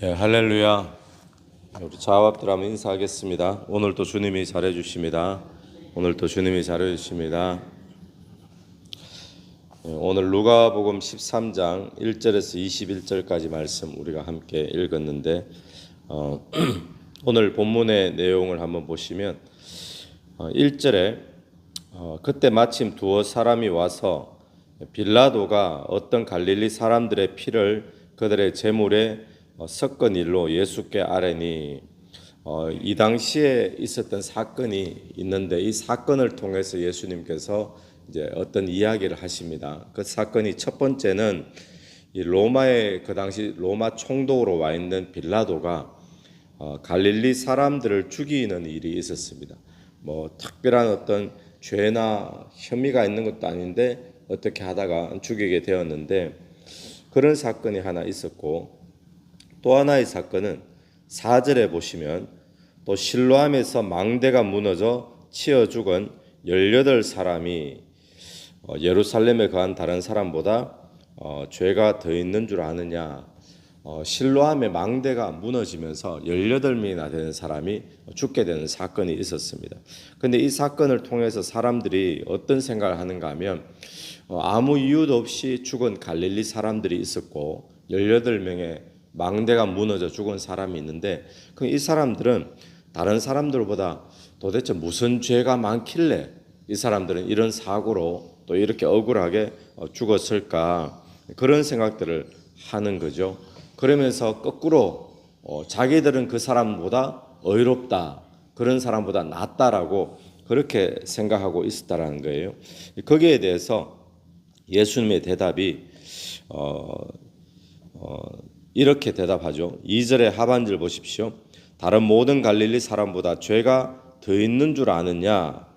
예, 할렐루야. 우리 자합들 한번 인사하겠습니다. 오늘도 주님이 잘해주십니다. 오늘도 주님이 잘해주십니다. 예, 오늘 누가복음 13장 1절에서 21절까지 말씀 우리가 함께 읽었는데 오늘 본문의 내용을 한번 보시면 1절에 그때 마침 두어 사람이 와서 빌라도가 어떤 갈릴리 사람들의 피를 그들의 제물에 섞은 일로 예수께 아뢰니 이 당시에 있었던 사건이 있는데 이 사건을 통해서 예수님께서 이제 어떤 이야기를 하십니다. 그 사건이 첫 번째는 이 로마의 그 당시 로마 총독으로 와 있는 빌라도가 갈릴리 사람들을 죽이는 일이 있었습니다. 뭐 특별한 어떤 죄나 혐의가 있는 것도 아닌데 어떻게 하다가 죽이게 되었는데 그런 사건이 하나 있었고, 또 하나의 사건은 4절에 보시면 또 실로암에서 망대가 무너져 치어 죽은 18사람이 예루살렘에 거한 다른 사람보다 죄가 더 있는 줄 아느냐. 실로암의 망대가 무너지면서 18명이나 되는 사람이 죽게 되는 사건이 있었습니다. 그런데 이 사건을 통해서 사람들이 어떤 생각을 하는가 하면 아무 이유도 없이 죽은 갈릴리 사람들이 있었고 18명의 망대가 무너져 죽은 사람이 있는데 이 사람들은 다른 사람들보다 도대체 무슨 죄가 많길래 이 사람들은 이런 사고로 또 이렇게 억울하게 죽었을까, 그런 생각들을 하는 거죠. 그러면서 거꾸로 자기들은 그 사람보다 의롭다, 그런 사람보다 낫다라고 그렇게 생각하고 있었다라는 거예요. 거기에 대해서 예수님의 대답이 이렇게 대답하죠. 2절의 하반절 보십시오. 다른 모든 갈릴리 사람보다 죄가 더 있는 줄 아느냐.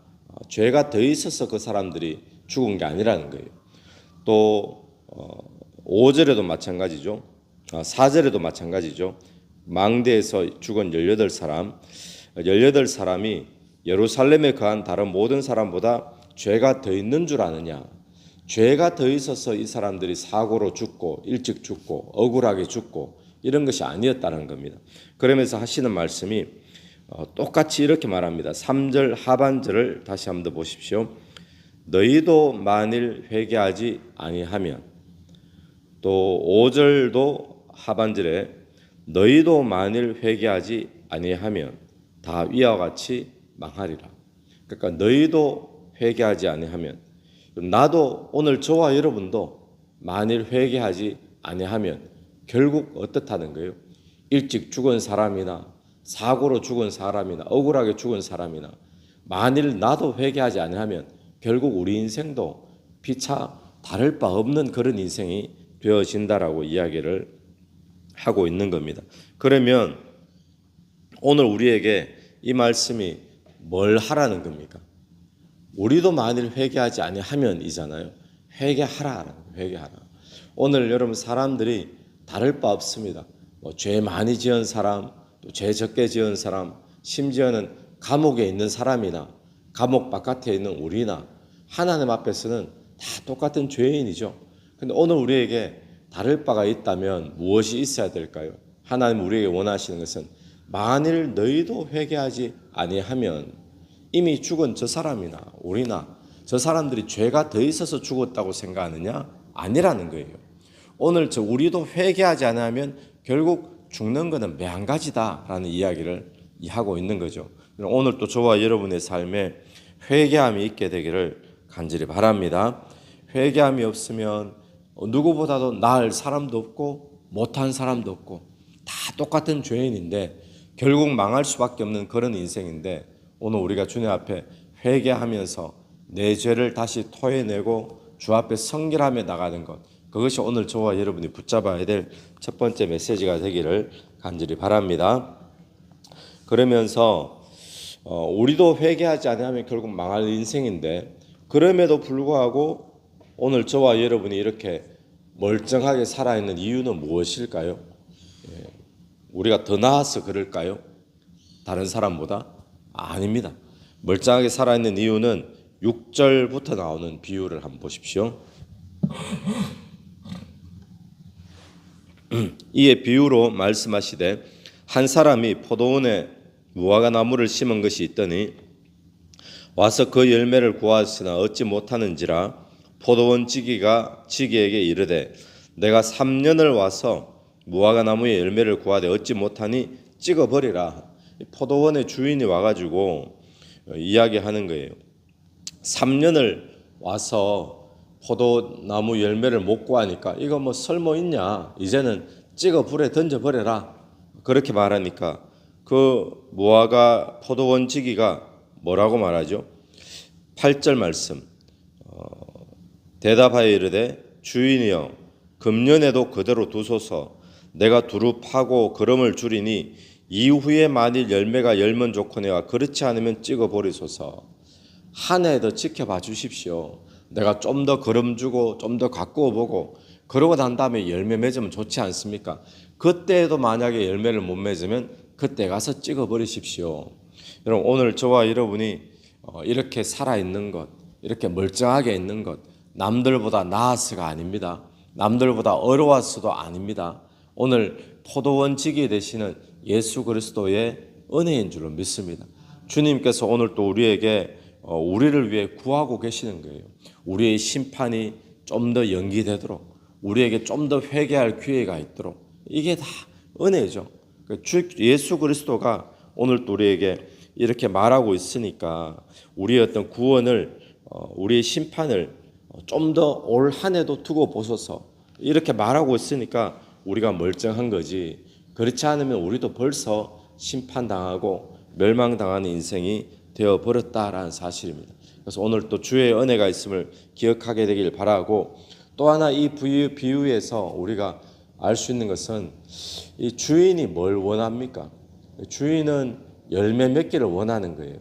죄가 더 있어서 그 사람들이 죽은 게 아니라는 거예요. 또 5절에도 마찬가지죠. 4절에도 마찬가지죠. 망대에서 죽은 18사람이 예루살렘에 거한 다른 모든 사람보다 죄가 더 있는 줄 아느냐. 죄가 더 있어서 이 사람들이 사고로 죽고 일찍 죽고 억울하게 죽고 이런 것이 아니었다는 겁니다. 그러면서 하시는 말씀이 똑같이 이렇게 말합니다. 3절 하반절을 다시 한번 더 보십시오. 너희도 만일 회개하지 아니하면, 또 5절도 하반절에 너희도 만일 회개하지 아니하면 다 이와 같이 망하리라. 그러니까 너희도 회개하지 아니하면, 나도 오늘 저와 여러분도 만일 회개하지 아니하면 결국 어떻다는 거예요? 일찍 죽은 사람이나 사고로 죽은 사람이나 억울하게 죽은 사람이나 만일 나도 회개하지 아니하면 결국 우리 인생도 피차 다를 바 없는 그런 인생이 되어진다라고 이야기를 하고 있는 겁니다. 그러면 오늘 우리에게 이 말씀이 뭘 하라는 겁니까? 우리도 만일 회개하지 아니하면이잖아요. 회개하라. 오늘 여러분 사람들이 다를 바 없습니다. 죄 많이 지은 사람, 또 죄 적게 지은 사람, 심지어는 감옥에 있는 사람이나 감옥 바깥에 있는 우리나 하나님 앞에서는 다 똑같은 죄인이죠. 그런데 오늘 우리에게 다를 바가 있다면 무엇이 있어야 될까요? 하나님 우리에게 원하시는 것은 만일 너희도 회개하지 아니하면 이미 죽은 저 사람이나 우리나 저 사람들이 죄가 더 있어서 죽었다고 생각하느냐? 아니라는 거예요. 오늘 우리도 회개하지 않으면 결국 죽는 것은 매한가지다라는 이야기를 하고 있는 거죠. 오늘 또 저와 여러분의 삶에 회개함이 있게 되기를 간절히 바랍니다. 회개함이 없으면 누구보다도 나을 사람도 없고 못한 사람도 없고 다 똑같은 죄인인데 결국 망할 수밖에 없는 그런 인생인데, 오늘 우리가 주님 앞에 회개하면서 내 죄를 다시 토해내고 주 앞에 성결하며 나가는 것, 그것이 오늘 저와 여러분이 붙잡아야 될 첫 번째 메시지가 되기를 간절히 바랍니다. 그러면서 우리도 회개하지 않으면 결국 망할 인생인데, 그럼에도 불구하고 오늘 저와 여러분이 이렇게 멀쩡하게 살아있는 이유는 무엇일까요? 우리가 더 나아서 그럴까요? 다른 사람보다? 아닙니다. 멀쩡하게 살아있는 이유는 6절부터 나오는 비유를 한번 보십시오. 이에 비유로 말씀하시되 한 사람이 포도원에 무화과 나무를 심은 것이 있더니 와서 그 열매를 구하였으나 얻지 못하는지라 포도원 지기가 지기에게 이르되 내가 3년을 와서 무화과 나무의 열매를 구하되 얻지 못하니 찍어버리라. 포도원의 주인이 와가지고 이야기하는 거예요. 3년을 와서 포도나무 열매를 못 구하니까 이거 뭐 쓸모 있냐, 이제는 찍어 불에 던져버려라, 그렇게 말하니까 그 무화과 포도원 지기가 뭐라고 말하죠? 8절 말씀, 대답하여 이르되 주인이여 금년에도 그대로 두소서. 내가 두루 파고 거름을 줄이니 이후에 만일 열매가 열면 좋거니와 그렇지 않으면 찍어버리소서. 한 해 더 지켜봐 주십시오. 내가 좀 더 거름 주고 좀 더 가꾸어 보고 그러고 난 다음에 열매 맺으면 좋지 않습니까? 그때에도 만약에 열매를 못 맺으면 그때 가서 찍어버리십시오. 여러분, 오늘 저와 여러분이 이렇게 살아있는 것, 이렇게 멀쩡하게 있는 것, 남들보다 나아서가 아닙니다. 남들보다 어려워서도 아닙니다. 오늘 포도원 지기 되시는 예수 그리스도의 은혜인 줄로 믿습니다. 주님께서 오늘 또 우리에게 우리를 위해 구하고 계시는 거예요. 우리의 심판이 좀 더 연기되도록, 우리에게 좀 더 회개할 기회가 있도록, 이게 다 은혜죠. 주 예수 그리스도가 오늘 또 우리에게 이렇게 말하고 있으니까 우리의 어떤 구원을, 우리의 심판을 좀 더 올 한 해도 두고 보소서, 이렇게 말하고 있으니까 우리가 멀쩡한 거지, 그렇지 않으면 우리도 벌써 심판당하고 멸망당하는 인생이 되어버렸다라는 사실입니다. 그래서 오늘 또 주의 은혜가 있음을 기억하게 되길 바라고, 또 하나 이 비유에서 우리가 알 수 있는 것은 이 주인이 뭘 원합니까? 주인은 열매 맺기를 원하는 거예요.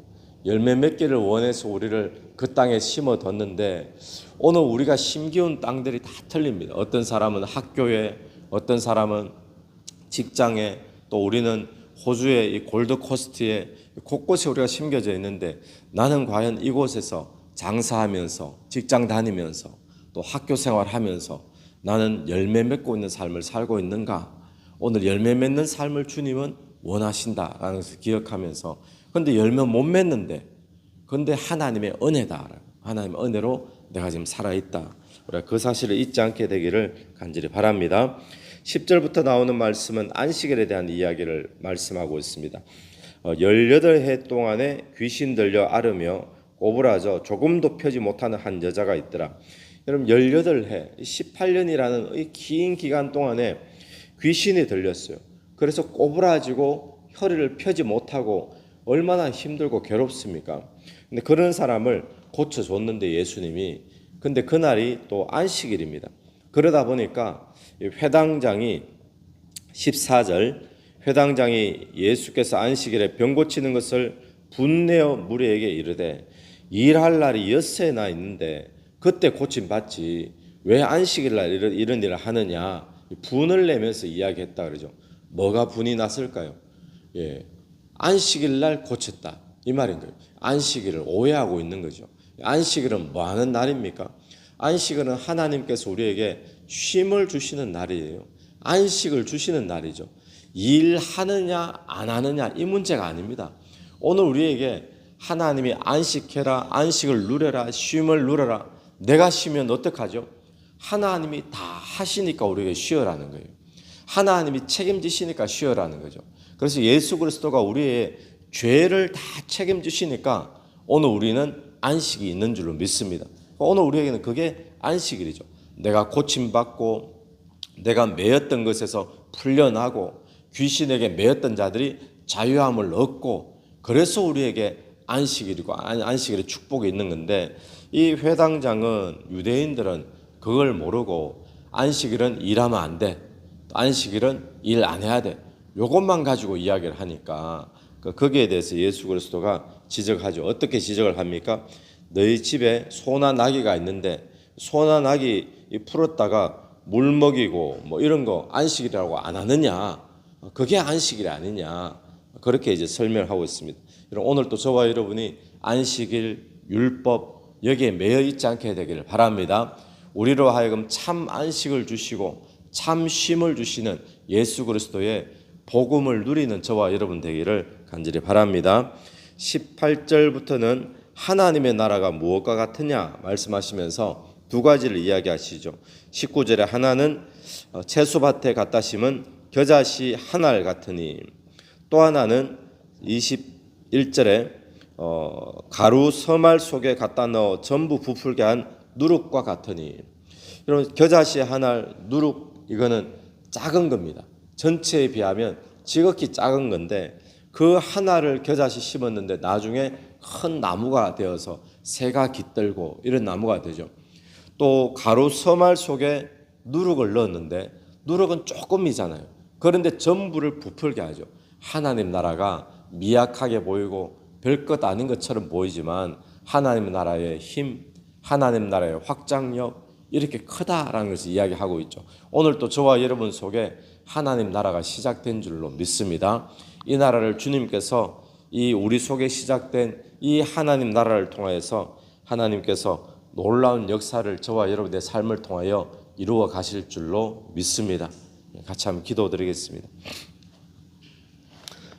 열매 맺기를 원해서 우리를 그 땅에 심어뒀는데 오늘 우리가 심기운 땅들이 다 틀립니다. 어떤 사람은 학교에, 어떤 사람은 직장에, 또 우리는 호주의 이 골드코스트에 곳곳에 우리가 심겨져 있는데 나는 과연 이곳에서 장사하면서 직장 다니면서 또 학교 생활하면서 나는 열매 맺고 있는 삶을 살고 있는가? 오늘 열매 맺는 삶을 주님은 원하신다라는 것을 기억하면서, 그런데 열매 못 맺는데 그런데 하나님의 은혜다, 하나님의 은혜로 내가 지금 살아있다, 우리가 그 사실을 잊지 않게 되기를 간절히 바랍니다. 10절부터 나오는 말씀은 안식일에 대한 이야기를 말씀하고 있습니다. 18해 동안에 귀신 들려 앓으며 꼬부라져 조금도 펴지 못하는 한 여자가 있더라. 여러분, 18해, 18년이라는 이 긴 기간 동안에 귀신이 들렸어요. 그래서 꼬부라지고 허리를 펴지 못하고 얼마나 힘들고 괴롭습니까? 근데 그런 사람을 고쳐줬는데 예수님이, 근데 그날이 또 안식일입니다. 그러다 보니까 회당장이 14절, 회당장이 예수께서 안식일에 병 고치는 것을 분내어 무리에게 이르되 일할 날이 엿새나 있는데 그때 고침 받지 왜 안식일 날 이런 일을 하느냐, 분을 내면서 이야기했다 그러죠. 뭐가 분이 났을까요? 안식일 날 고쳤다, 이 말인 거예요. 안식일을 오해하고 있는 거죠. 안식일은 뭐 하는 날입니까? 안식일은 하나님께서 우리에게 쉼을 주시는 날이에요. 안식을 주시는 날이죠. 일하느냐 안 하느냐 이 문제가 아닙니다. 오늘 우리에게 하나님이 안식해라, 안식을 누려라, 쉼을 누려라. 내가 쉬면 어떡하죠? 하나님이 다 하시니까 우리에게 쉬어라는 거예요. 하나님이 책임지시니까 쉬어라는 거죠. 그래서 예수 그리스도가 우리의 죄를 다 책임지시니까 오늘 우리는 안식이 있는 줄로 믿습니다. 오늘 우리에게는 그게 안식일이죠. 내가 고침받고 내가 매였던 것에서 풀려나고 귀신에게 매였던 자들이 자유함을 얻고, 그래서 우리에게 안식일이고 안식일의 축복이 있는 건데, 이 회당장은, 유대인들은 그걸 모르고 안식일은 일하면 안 돼, 안식일은 일 안 해야 돼, 요것만 가지고 이야기를 하니까 거기에 대해서 예수 그리스도가 지적하죠. 어떻게 지적을 합니까? 너희 집에 소나 나귀가 있는데 소나 나귀 풀었다가 물 먹이고 뭐 이런 거 안식이라고 안 하느냐, 그게 안식일이 아니냐, 그렇게 이제 설명하고 있습니다. 오늘 또 저와 여러분이 안식일, 율법 여기에 매여 있지 않게 되기를 바랍니다. 우리로 하여금 참 안식을 주시고 참 쉼을 주시는 예수 그리스도의 복음을 누리는 저와 여러분 되기를 간절히 바랍니다. 18절부터는 하나님의 나라가 무엇과 같으냐 말씀하시면서 두 가지를 이야기하시죠. 19절에 하나는 채소밭에 갖다 심은 겨자씨 한 알 같으니, 또 하나는 21절에 가루 서말 속에 갖다 넣어 전부 부풀게 한 누룩과 같으니. 여러분, 겨자씨 한 알, 누룩, 이거는 작은 겁니다. 전체에 비하면 지극히 작은 건데 그 하나를 겨자씨 심었는데 나중에 큰 나무가 되어서 새가 깃들고 이런 나무가 되죠. 또 가루 서말 속에 누룩을 넣었는데 누룩은 조금이잖아요. 그런데 전부를 부풀게 하죠. 하나님 나라가 미약하게 보이고 별것 아닌 것처럼 보이지만 하나님 나라의 힘, 하나님 나라의 확장력 이렇게 크다라는 것을 이야기하고 있죠. 오늘 또 저와 여러분 속에 하나님 나라가 시작된 줄로 믿습니다. 이 나라를 주님께서 이 우리 속에 시작된 이 하나님 나라를 통하여서 하나님께서 놀라운 역사를 저와 여러분의 삶을 통하여 이루어 가실 줄로 믿습니다. 같이 한번 기도드리겠습니다.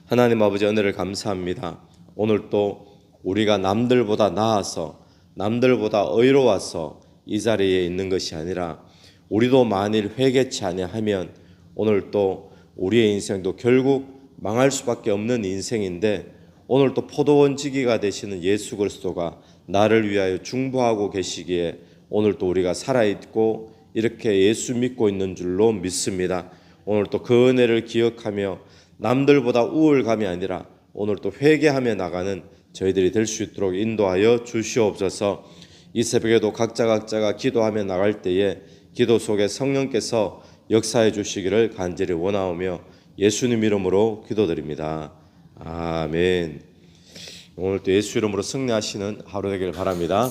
하나님 아버지, 은혜를 감사합니다. 오늘 또 우리가 남들보다 나아서 남들보다 의로워서 이 자리에 있는 것이 아니라 우리도 만일 회개치 아니하면 오늘 또 우리의 인생도 결국 망할 수밖에 없는 인생인데, 오늘 또 포도원지기가 되시는 예수 그리스도가 나를 위하여 중보하고 계시기에 오늘 또 우리가 살아있고 이렇게 예수 믿고 있는 줄로 믿습니다. 오늘 또 그 은혜를 기억하며 남들보다 우월감이 아니라 오늘 또 회개하며 나가는 저희들이 될 수 있도록 인도하여 주시옵소서. 이 새벽에도 각자가 기도하며 나갈 때에 기도 속에 성령께서 역사해 주시기를 간절히 원하오며 예수님 이름으로 기도드립니다. 아멘. 오늘 또 예수 이름으로 승리하시는 하루 되기를 바랍니다.